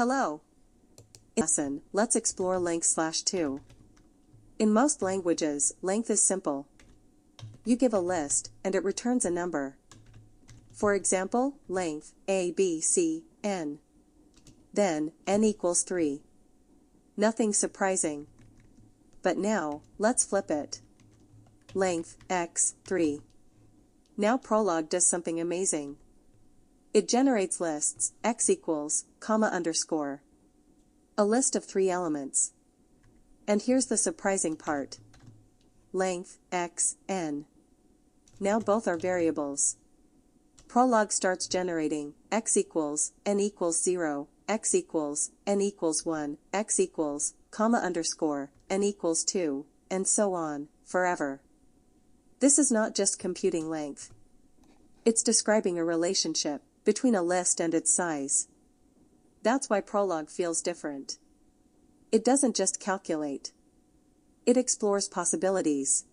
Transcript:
Hello. In this lesson, let's explore length/2. In most languages, length is simple. You give a list, and it returns a number. For example, length, A, B, C, N. Then, N equals 3. Nothing surprising. But now, let's flip it. Length, X, 3. Now Prolog does something amazing. It generates lists, x equals, comma underscore. A list of 3 elements. And here's the surprising part. Length, x, n. Now both are variables. Prolog starts generating, x equals, n equals 0, x equals, n equals 1, x equals, comma underscore, n equals 2, and so on, forever. This is not just computing length. It's describing a relationship between a list and its size. That's why Prolog feels different. It doesn't just calculate. It explores possibilities.